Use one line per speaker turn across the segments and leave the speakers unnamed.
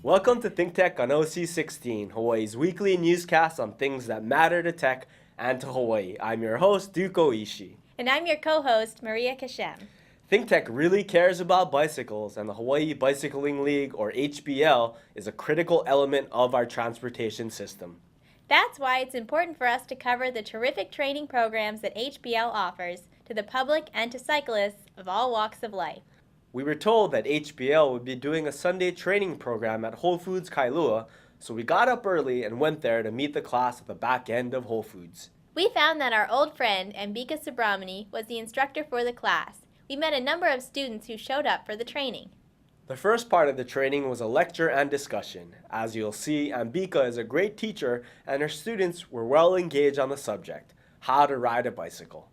Welcome to ThinkTech on OC16, Hawaii's weekly newscast on things that matter to tech and to Hawaii. I'm your host, Duke Oishi.
And I'm your co-host, Maria Kashem.
ThinkTech really cares about bicycles, and the Hawaii Bicycling League, or HBL, is a critical element of our transportation system.
That's why it's important for us to cover the terrific training programs that HBL offers to the public and to cyclists of all walks of life.
We were told that HBL would be doing a Sunday training program at Whole Foods Kailua, so we got up early and went there to meet the class at the back end of Whole Foods.
We found that our old friend, Ambika Subramani, was the instructor for the class. We met a number of students who showed up for the training.
The first part of the training was a lecture and discussion. As you'll see, Ambika is a great teacher and her students were well engaged on the subject, how to ride a bicycle.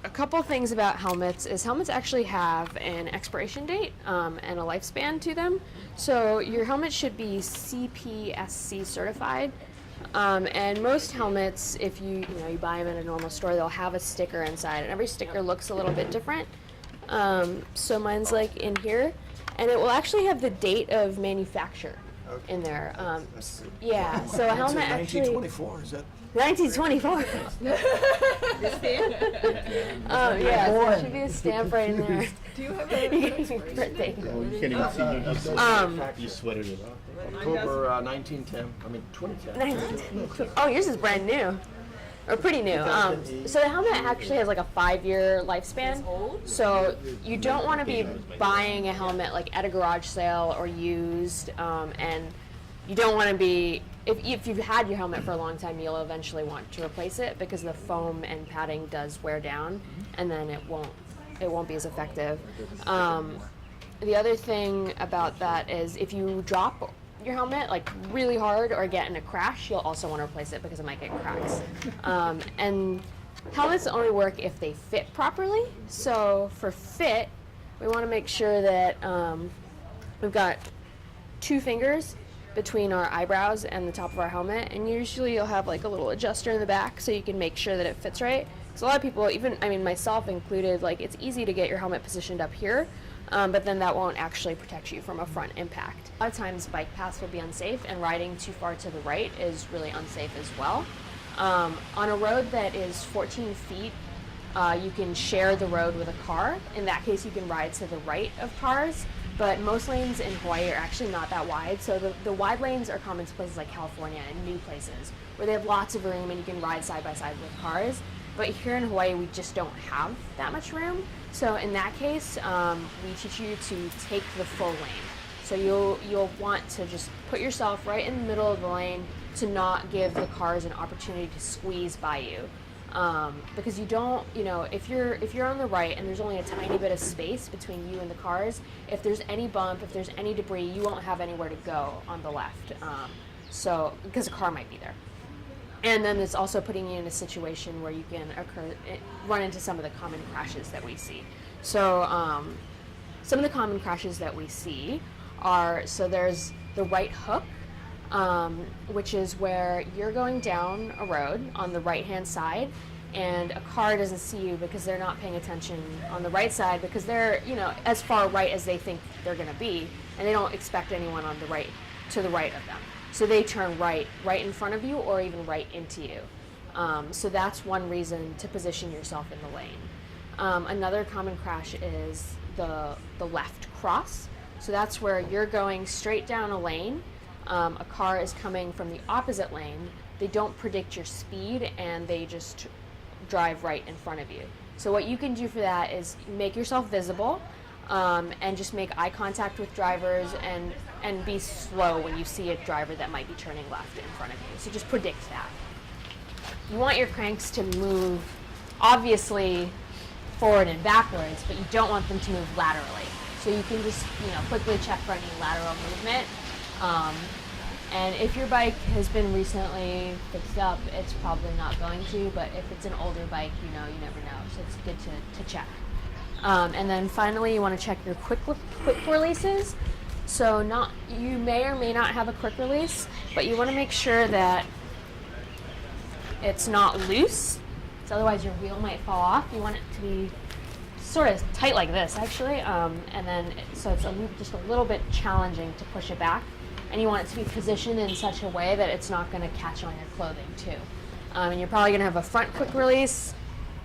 A couple things about helmets is helmets actually have an expiration date and a lifespan to them. So your helmet should be CPSC certified. And most helmets, if you buy them in a normal store, they'll have a sticker inside, and every sticker looks a little bit different. So mine's like in here, and it will actually have the date of manufacture in there. Yeah, so a helmet actually...
1924, is that?
1924. Oh yeah, so there should be a stamp right in there.
Do you have a
birthday?
Oh, you can't even see. You sweated it off.
October 1910. I mean 2010.
Oh, yours is brand new. Or pretty new. So the helmet actually has like a 5-year lifespan. So you don't want to be buying a helmet like at a garage sale or used, and you don't want to be, if you've had your helmet for a long time, you'll eventually want to replace it because the foam and padding does wear down, and then it won't be as effective. The other thing about that is if you drop your helmet like really hard or get in a crash, you'll also want to replace it because it might get cracks. And helmets only work if they fit properly. So for fit, we want to make sure that we've got 2 fingers between our eyebrows and the top of our helmet, and usually you'll have like a little adjuster in the back so you can make sure that it fits right. So a lot of people, myself included, like it's easy to get your helmet positioned up here, but then that won't actually protect you from a front impact. A lot of times bike paths will be unsafe, and riding too far to the right is really unsafe as well. On a road that is 14 feet, you can share the road with a car. In that case, you can ride to the right of cars, but most lanes in Hawaii are actually not that wide. So the wide lanes are common to places like California and new places where they have lots of room and you can ride side by side with cars. But here in Hawaii, we just don't have that much room. So in that case, we teach you to take the full lane. So you'll want to just put yourself right in the middle of the lane to not give the cars an opportunity to squeeze by you. Because you don't, if you're on the right and there's only a tiny bit of space between you and the cars, if there's any bump, if there's any debris, you won't have anywhere to go on the left. So because a car might be there. And then it's also putting you in a situation where you can run into some of the common crashes that we see. So some of the common crashes that we see are, so there's the right hook, which is where you're going down a road on the right-hand side, and a car doesn't see you because they're not paying attention on the right side because they're, as far right as they think they're going to be, and they don't expect anyone on the right, to the right of them. So they turn right in front of you or even right into you. So that's one reason to position yourself in the lane. Another common crash is the left cross. So that's where you're going straight down a lane. A car is coming from the opposite lane. They don't predict your speed and they just drive right in front of you. So what you can do for that is make yourself visible and just make eye contact with drivers and be slow when you see a driver that might be turning left in front of you. So just predict that. You want your cranks to move obviously forward and backwards, but you don't want them to move laterally. So you can just quickly check for any lateral movement. And if your bike has been recently fixed up, it's probably not going to, but if it's an older bike, you never know. So it's good to check. And then finally, you want to check your quick releases. So you may or may not have a quick release, but you want to make sure that it's not loose, so otherwise your wheel might fall off. You want it to be sort of tight like this, actually, and then so it's just a little bit challenging to push it back. and you want it to be positioned in such a way that it's not going to catch on your clothing too. And you're probably going to have a front quick release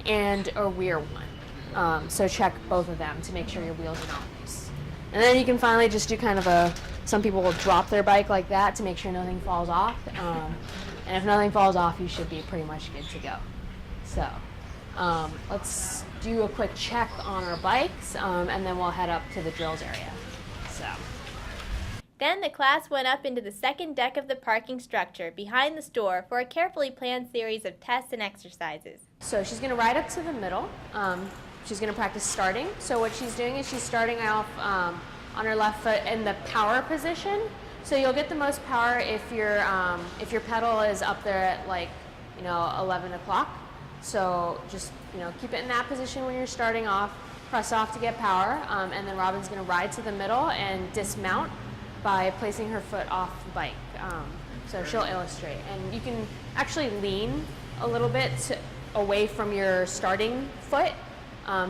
and a rear one. So check both of them to make sure your wheels are not loose. And then you can finally just do kind of some people will drop their bike like that to make sure nothing falls off. And if nothing falls off, you should be pretty much good to go. So let's do a quick check on our bikes, and then we'll head up to the drills area. So.
Then the class went up into the second deck of the parking structure behind the store for a carefully planned series of tests and exercises.
So she's going to ride up to the middle. She's going to practice starting. So what she's doing is she's starting off on her left foot in the power position. So you'll get the most power if your pedal is up there at 11 o'clock. So just keep it in that position when you're starting off. Press off to get power, and then Robin's going to ride to the middle and dismount by placing her foot off the bike. So she'll illustrate, and you can actually lean a little bit away from your starting foot.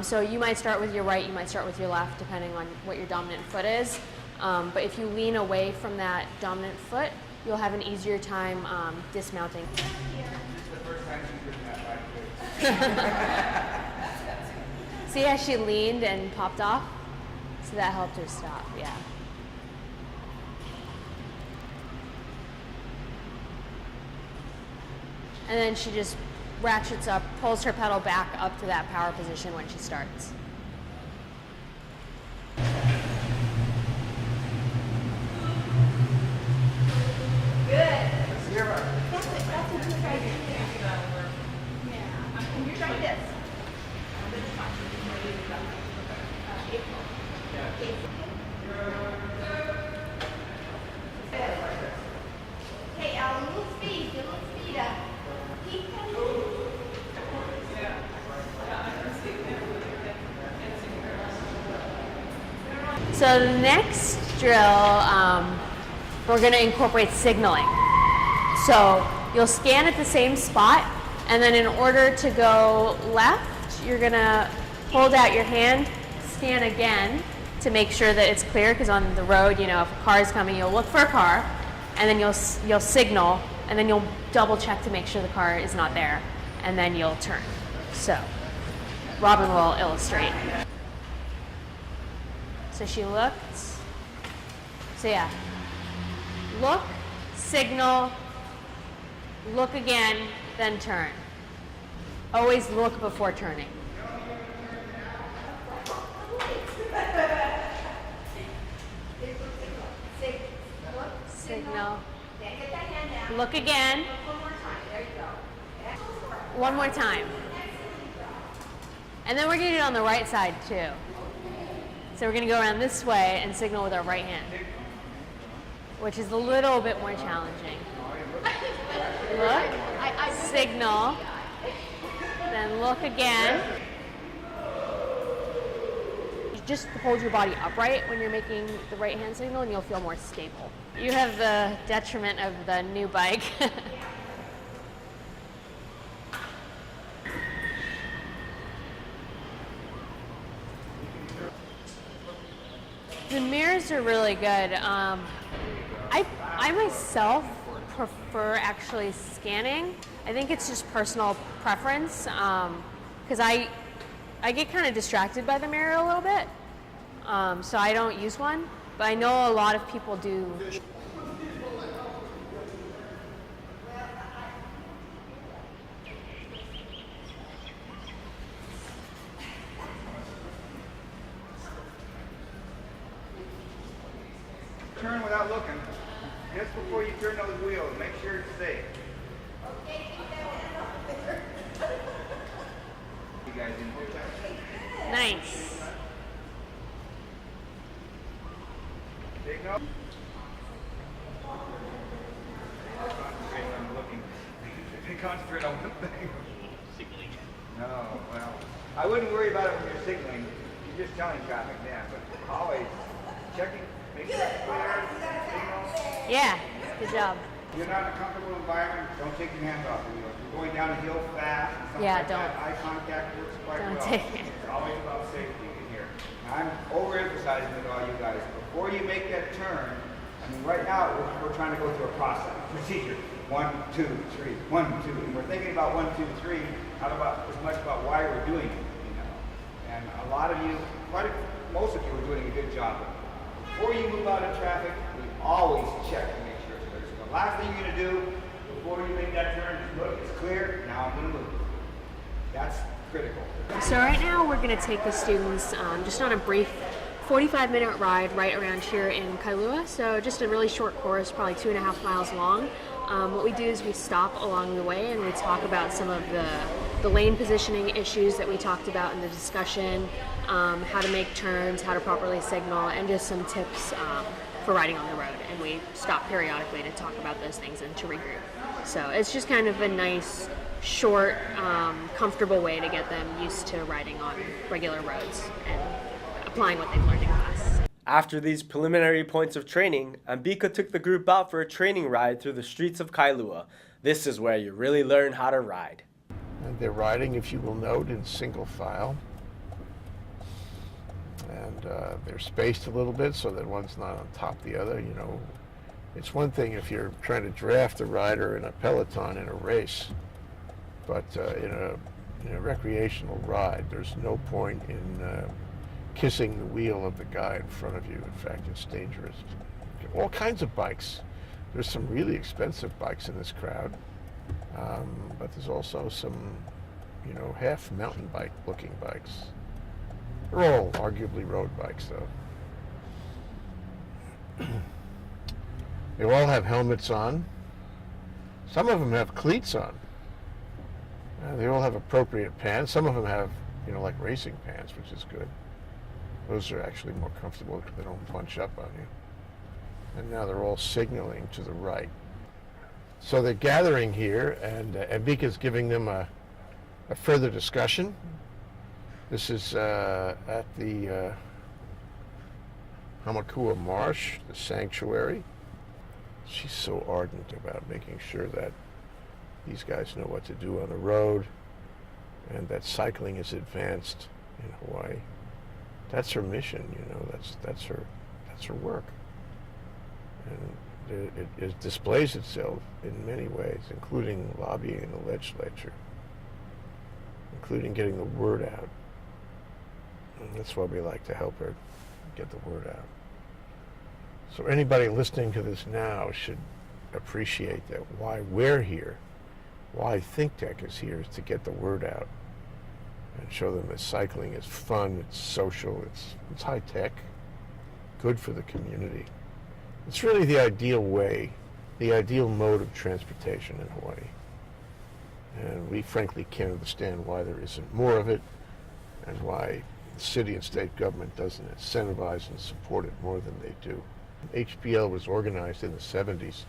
So you might start with your right, you might start with your left, depending on what your dominant foot is. But if you lean away from that dominant foot, you'll have an easier time dismounting. See how she leaned and popped off? So that helped her stop, yeah. And then she just ratchets up, pulls her pedal back up to that power position when she starts.
Good.
Zero.
That's what you try to do. Yeah. And you're trying this. Hey, Alan, a little speed. Get a little speed up. Keep coming.
So the next drill, we're going to incorporate signaling. So you'll scan at the same spot, and then in order to go left, you're going to hold out your hand, scan again to make sure that it's clear, because on the road, if a car is coming, you'll look for a car, and then you'll signal, and then you'll double check to make sure the car is not there, and then you'll turn. So Robin will illustrate. So she looked. So yeah, look, signal, look again, then turn. Always look before turning. Signal. Look again. One more time. And then we're going to do it on the right side too. So we're going to go around this way and signal with our right hand, which is a little bit more challenging. Look, signal, then look again. You just hold your body upright when you're making the right hand signal, and you'll feel more stable. You have the detriment of the new bike. The mirrors are really good. I myself prefer actually scanning. I think it's just personal preference, because I get kind of distracted by the mirror a little bit, so I don't use one, but I know a lot of people do.
Turn without looking. Just before you turn those wheels, make sure it's safe. You guys didn't do that.
Nice.
Signal. Concentrate on looking. Concentrate on one thing.
Signaling.
No, well, I wouldn't worry about it when you're signaling. You're just telling traffic, yeah, but always checking. Make sure it's clear, signal.
Yeah, good job.
If you're not in a comfortable environment, don't take your hands off the wheel. If you're going down a hill fast, and
Yeah,
like
don't.
that, eye contact works quite
Don't
well.
take it.
It's always about safety in here. I'm overemphasizing with all you guys. Before you make that turn, I mean, right now, we're trying to go through a procedure. 1, 2, 3, 1, 2. And we're thinking about 1, 2, 3, not about as much about why we're doing it, you know. And a lot of you, most of you are doing a good job. Before you move out of traffic, we always check to make sure it's clear. So the last thing you're going to do before you make that turn is look, it's clear, now I'm going to move. That's critical.
So right now we're going to take the students just on a brief 45-minute ride right around here in Kailua. So just a really short course, probably 2.5 miles long. What we do is we stop along the way and we talk about some of the lane positioning issues that we talked about in the discussion, how to make turns, how to properly signal, and just some tips for riding on the road. And we stop periodically to talk about those things and to regroup. So it's just kind of a nice, short, comfortable way to get them used to riding on regular roads and applying what they've learned in class.
After these preliminary points of training, Ambika took the group out for a training ride through the streets of Kailua. This is where you really learn how to ride.
And they're riding, if you will note, in single file. And they're spaced a little bit so that one's not on top of the other. You know, it's one thing if you're trying to draft a rider in a peloton in a race, but in a recreational ride, there's no point in kissing the wheel of the guy in front of you. In fact, it's dangerous. All kinds of bikes. There's some really expensive bikes in this crowd, but there's also some, you know, half mountain bike looking bikes. They're all arguably road bikes, though. They all have helmets on. Some of them have cleats on. They all have appropriate pants. Some of them have, you know, like racing pants, which is good. Those are actually more comfortable because they don't punch up on you. And now they're all signaling to the right. So they're gathering here, and Ambika's giving them a further discussion. This is at the Hamakua Marsh, the sanctuary. She's so ardent about making sure that these guys know what to do on the road and that cycling is advanced in Hawaii. That's her mission, you know. That's her work, and it displays itself in many ways, including lobbying in the legislature, including getting the word out. And that's why we like to help her get the word out. So anybody listening to this now should appreciate that why we're here, why ThinkTech is here, is to get the word out and show them that cycling is fun, it's social, it's high tech, good for the community. It's really the ideal way, the ideal mode of transportation in Hawaii. And we frankly can't understand why there isn't more of it and why the city and state government doesn't incentivize and support it more than they do. HPL was organized in the 70s,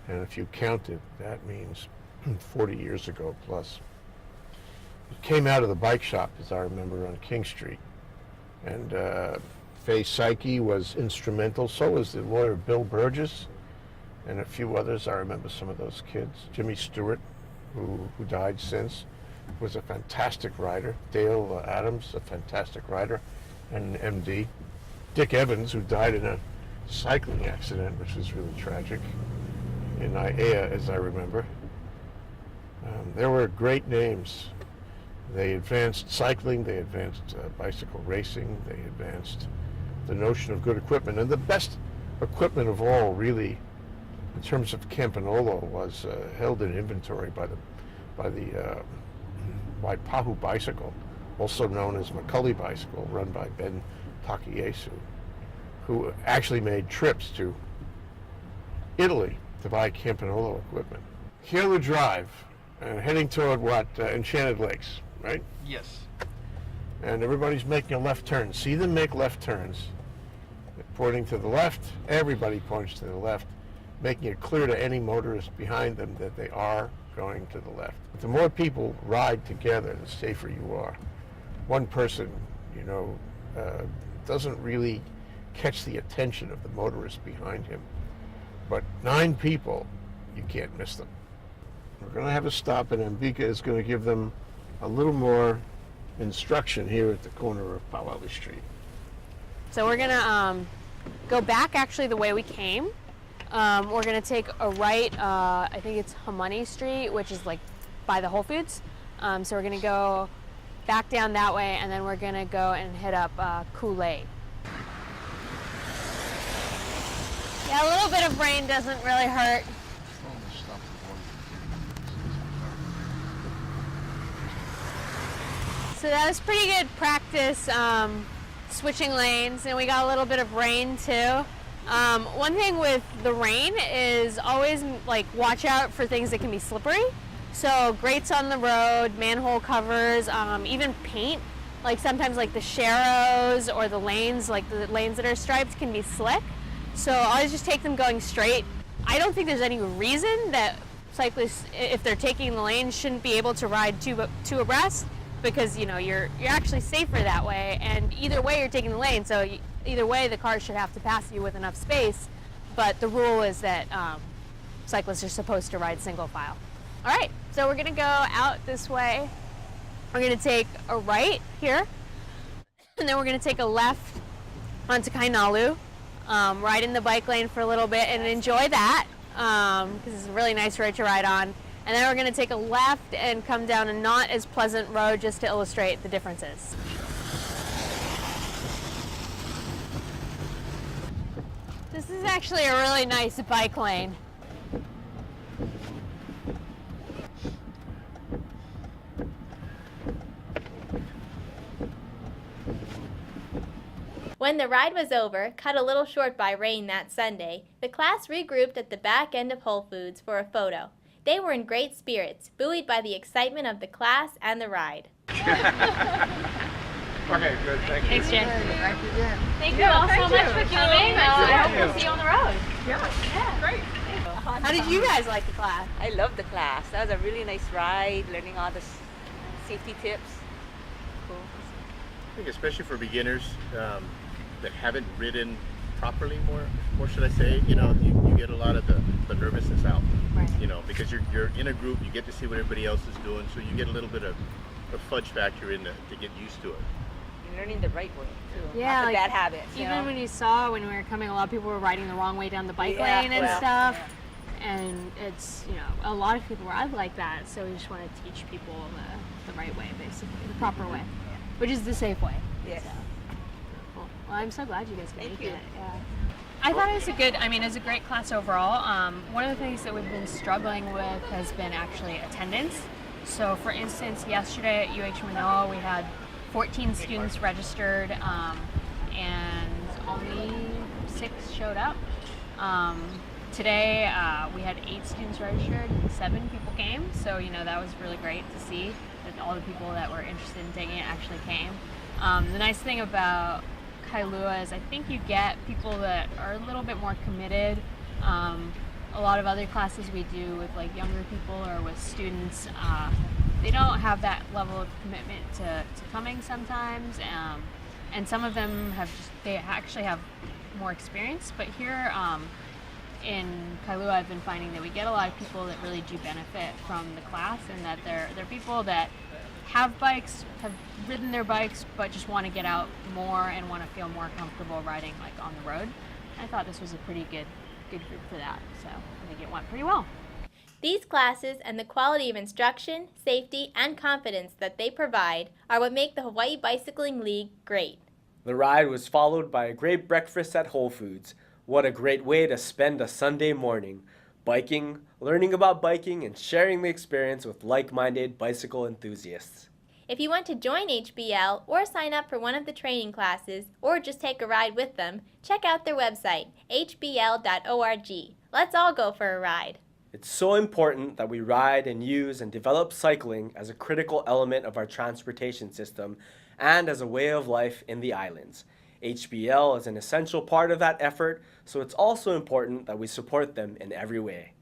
and if you count it, that means 40 years ago plus. It came out of the bike shop, as I remember, on King Street. And Faye Psyche was instrumental. So was the lawyer Bill Burgess and a few others. I remember some of those kids. Jimmy Stewart, who died since, was a fantastic rider. Dale Adams, a fantastic rider, and an MD. Dick Evans, who died in a cycling accident, which was really tragic, in Aiea, as I remember. There were great names. They advanced cycling, they advanced bicycle racing, they advanced the notion of good equipment. And the best equipment of all, really, in terms of Campanolo, was held in inventory by the Waipahu bicycle, also known as McCulley bicycle, run by Ben Takiesu, who actually made trips to Italy to buy Campanolo equipment. Kealu Drive, heading toward what? Enchanted Lakes, right?
Yes.
And everybody's making a left turn. See them make left turns. They're pointing to the left. Everybody points to the left, making it clear to any motorist behind them that they are going to the left. The more people ride together, the safer you are. One person, you know, doesn't really catch the attention of the motorist behind him. But 9 people, you can't miss them. We're going to have a stop, and Ambika is going to give them a little more instruction here at the corner of Pauali Street.
So we're gonna go back actually the way we came, We're gonna take a right, I think it's Hamani Street, which is like by the Whole Foods. So we're gonna go back down that way, and then we're gonna go and hit up Kool-Aid. Yeah, a little bit of rain doesn't really hurt. So that was pretty good practice, switching lanes, and we got a little bit of rain too. One thing with the rain is always like watch out for things that can be slippery. So grates on the road, manhole covers, even paint. Like sometimes like the sharrows or the lanes, like the lanes that are striped can be slick. So always just take them going straight. I don't think there's any reason that cyclists, if they're taking the lane, shouldn't be able to ride two abreast, because you know you're actually safer that way. And either way, you're taking the lane, so either way, the car should have to pass you with enough space. But the rule is that cyclists are supposed to ride single file. All right, so we're gonna go out this way. We're gonna take a right here, and then we're gonna take a left onto Kainalu, ride in the bike lane for a little bit and enjoy that, because it's a really nice road to ride on. And then we're gonna take a left and come down a not as pleasant road just to illustrate the differences. This is actually a really nice bike lane.
When the ride was over, cut a little short by rain that Sunday, the class regrouped at the back end of Whole Foods for a photo. They were in great spirits, buoyed by the excitement of the class and the ride.
Okay, good. Thank you.
Thanks, Jen.
Thank you, Jen.
Thank you all so much for coming. I hope we'll
you.
see you on the road.
Yeah, great.
How did you guys like the class?
I love the class. That was a really nice ride, learning all the safety tips. Cool.
I think especially for beginners that haven't ridden properly, more should I say, you get a lot of the nervousness out.
Right.
Because you're in a group, you get to see what everybody else is doing, so you get a little bit of a fudge factor in to get used to it.
You're learning the right way too.
Yeah,
Not the
like,
bad habits.
Even when you saw when we were coming, a lot of people were riding the wrong way down the bike
Yeah,
lane and
yeah,
stuff. And it's, a lot of people ride like that, so we just want to teach people the right way, basically, the proper way, which is the safe way.
Yes.
So, cool. Well, I'm so glad you guys could
Thank
make
you.
it. Yeah. I thought it was it was a great class overall. One of the things that we've been struggling with has been actually attendance. So for instance, yesterday at UH Manoa, we had 14 students registered, and only 6 showed up. Today, we had 8 students registered, 7 people came, so that was really great to see that all the people that were interested in taking it actually came. The nice thing about Kailua is I think you get people that are a little bit more committed. A lot of other classes we do with like younger people or with students, they don't have that level of commitment to coming sometimes, and some of them they actually have more experience. But here in Kailua, I've been finding that we get a lot of people that really do benefit from the class, and that they're people that have bikes, have ridden their bikes, but just want to get out more and want to feel more comfortable riding like on the road. I thought this was a pretty good group for that, so I think it went pretty well.
These classes and the quality of instruction, safety, and confidence that they provide are what make the Hawaii Bicycling League great.
The ride was followed by a great breakfast at Whole Foods. What a great way to spend a Sunday morning. Biking, learning about biking, and sharing the experience with like-minded bicycle enthusiasts.
If you want to join HBL or sign up for one of the training classes or just take a ride with them, check out their website, hbl.org. Let's all go for a ride.
It's so important that we ride and use and develop cycling as a critical element of our transportation system and as a way of life in the islands. HBL is an essential part of that effort, so it's also important that we support them in every way.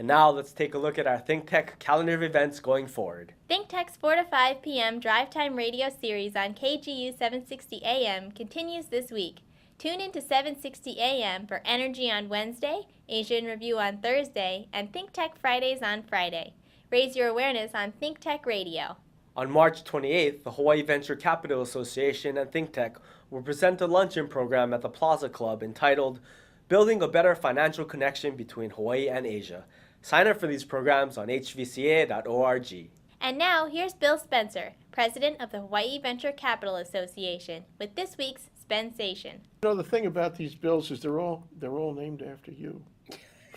And now let's take a look at our ThinkTech calendar of events going forward.
ThinkTech's 4 to 5 p.m. drive time radio series on KGU 760 AM continues this week. Tune in to 760 AM for Energy on Wednesday, Asia in Review on Thursday, and ThinkTech Fridays on Friday. Raise your awareness on ThinkTech Radio.
On March 28th, the Hawaii Venture Capital Association and ThinkTech will present a luncheon program at the Plaza Club entitled Building a Better Financial Connection Between Hawaii and Asia. Sign up for these programs on hvca.org.
And now, here's Bill Spencer, president of the Hawaii Venture Capital Association, with this week's Spensation.
You know, the thing about these bills is they're all named after you.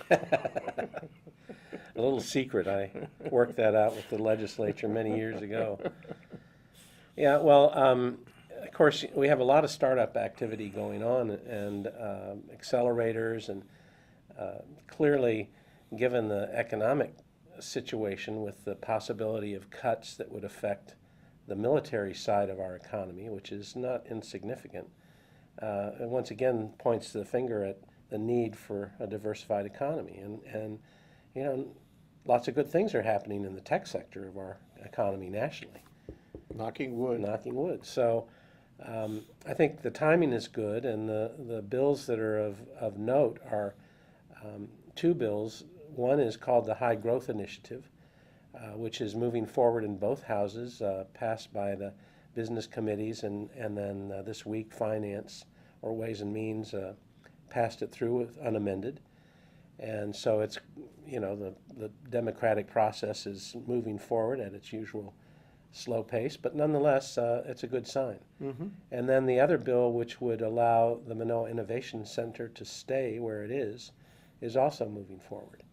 A little secret, I worked that out with the legislature many years ago. Yeah, well, of course, we have a lot of startup activity going on and accelerators, and clearly, given the economic situation with the possibility of cuts that would affect the military side of our economy, which is not insignificant, it once again points the finger at the need for a diversified economy. And you know, lots of good things are happening in the tech sector of our economy nationally.
Knocking wood.
Knocking wood. So I think the timing is good, and the bills that are of note are two bills. One is called the High Growth Initiative, which is moving forward in both houses, passed by the business committees, and then this week Finance or Ways and Means passed it through with unamended. And so it's, you know, the democratic process is moving forward at its usual slow pace, but nonetheless, it's a good sign.
Mm-hmm.
And then the other bill, which would allow the Manoa Innovation Center to stay where it is also moving forward.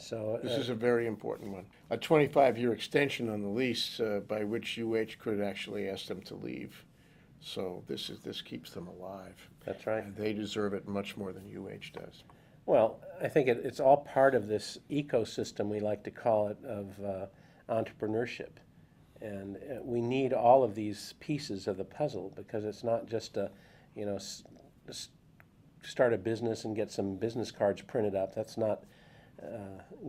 So
This is a very important one. A 25-year extension on the lease by which UH could actually ask them to leave. So this keeps them alive.
That's right.
And they deserve it much more than UH does.
Well, I think it's all part of this ecosystem, we like to call it, of entrepreneurship. And we need all of these pieces of the puzzle, because it's not just start a business and get some business cards printed up. That's not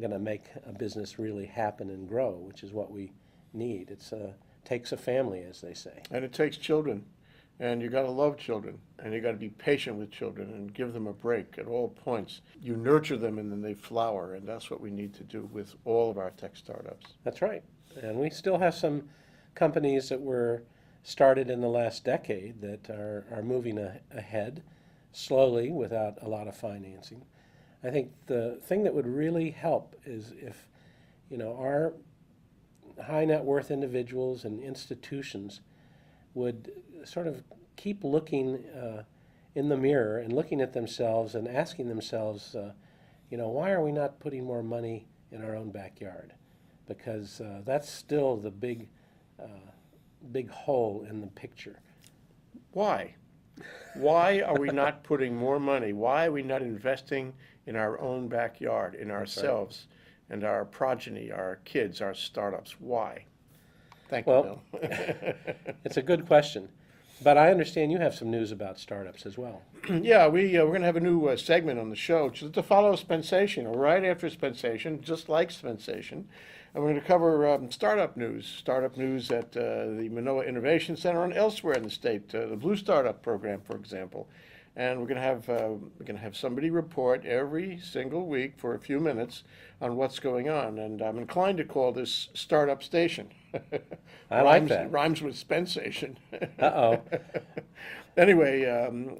going to make a business really happen and grow, which is what we need. It takes a family, as they say.
And it takes children. And you got to love children, and you got to be patient with children and give them a break at all points. You nurture them, and then they flower, and that's what we need to do with all of our tech startups.
That's right. And we still have some companies that were started in the last decade that are moving ahead slowly without a lot of financing. I think the thing that would really help is if, you know, our high net worth individuals and institutions would sort of keep looking in the mirror and looking at themselves and asking themselves, why are we not putting more money in our own backyard? Because that's still the big hole in the picture.
Why? Why are we not putting more money? Why are we not investing in our own backyard, in ourselves, and our progeny, our kids, our startups? Why? Thank you, Bill.
It's a good question. But I understand you have some news about startups as well.
Yeah, we're going to have a new segment on the show to follow Spensation, or right after Spensation, just like Spensation. And we're going to cover startup news at the Manoa Innovation Center and elsewhere in the state, the Blue Startup Program, for example. And we're going to have somebody report every single week for a few minutes on what's going on. And I'm inclined to call this Startup Station.
I like that.
Rhymes with Spensation.
Uh-oh.
Anyway,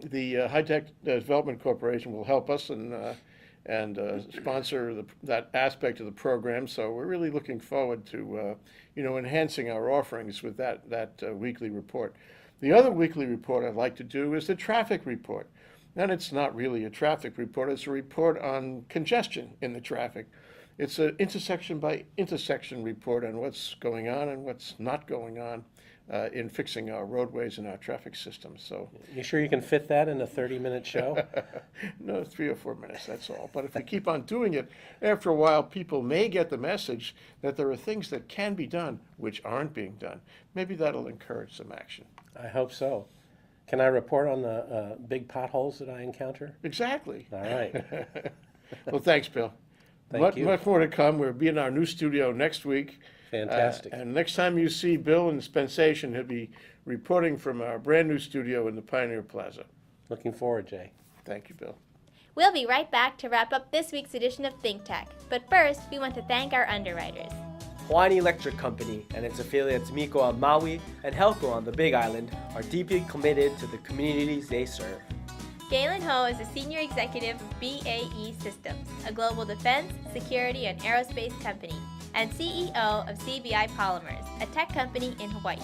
the High Tech Development Corporation will help us and sponsor that aspect of the program. So we're really looking forward to enhancing our offerings with that weekly report. The other weekly report I'd like to do is the traffic report. And it's not really a traffic report, it's a report on congestion in the traffic. It's an intersection by intersection report on what's going on and what's not going on in fixing our roadways and our traffic system. So,
you sure you can fit that in a 30-minute show?
No, 3 or 4 minutes, that's all. But if we keep on doing it, after a while, people may get the message that there are things that can be done which aren't being done. Maybe that'll encourage some action.
I hope so. Can I report on the big potholes that I encounter?
Exactly.
All right.
Well, thanks, Bill.
Thank you.
Much more to come. We'll be in our new studio next week.
Fantastic.
And next time you see Bill in Spensation, he'll be reporting from our brand new studio in the Pioneer Plaza.
Looking forward, Jay.
Thank you, Bill.
We'll be right back to wrap up this week's edition of ThinkTech. But first, we want to thank our underwriters.
Hawaiian Electric Company and its affiliates Miko on Maui and Helco on the Big Island are deeply committed to the communities they serve.
Galen Ho is a senior executive of BAE Systems, a global defense, security, and aerospace company, and CEO of CBI Polymers, a tech company in Hawaii.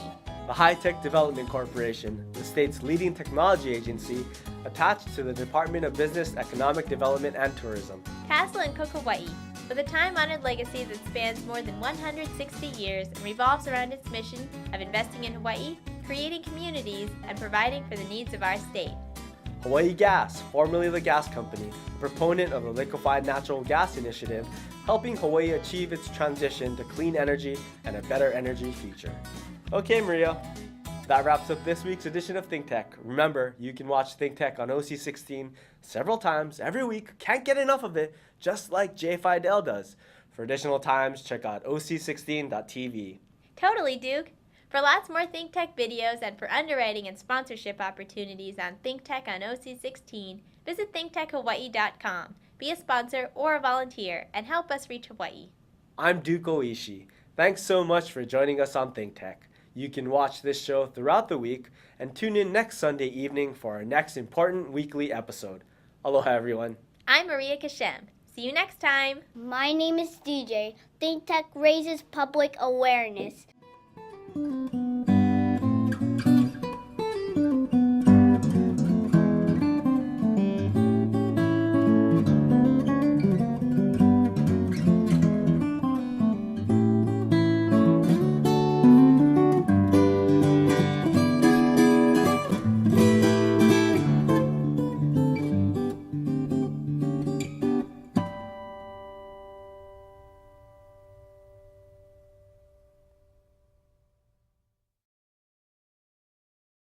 The High-Tech Development Corporation, the state's leading technology agency, attached to the Department of Business, Economic Development, and Tourism.
Castle and Cook Hawaii, with a time-honored legacy that spans more than 160 years and revolves around its mission of investing in Hawaii, creating communities, and providing for the needs of our state.
Hawaii Gas, formerly the gas company, a proponent of the liquefied natural gas initiative, helping Hawaii achieve its transition to clean energy and a better energy future. Okay, Maria, that wraps up this week's edition of ThinkTech. Remember, you can watch ThinkTech on OC16 several times every week. Can't get enough of it, just like Jay Fidel does. For additional times, check out oc16.tv.
Totally, Duke. For lots more ThinkTech videos and for underwriting and sponsorship opportunities on ThinkTech on OC16, visit thinktechhawaii.com. Be a sponsor or a volunteer and help us reach Hawaii.
I'm Duke Oishi. Thanks so much for joining us on ThinkTech. You can watch this show throughout the week and tune in next Sunday evening for our next important weekly episode. Aloha, everyone.
I'm Maria Kashem. See you next time.
My name is DJ. ThinkTech raises public awareness.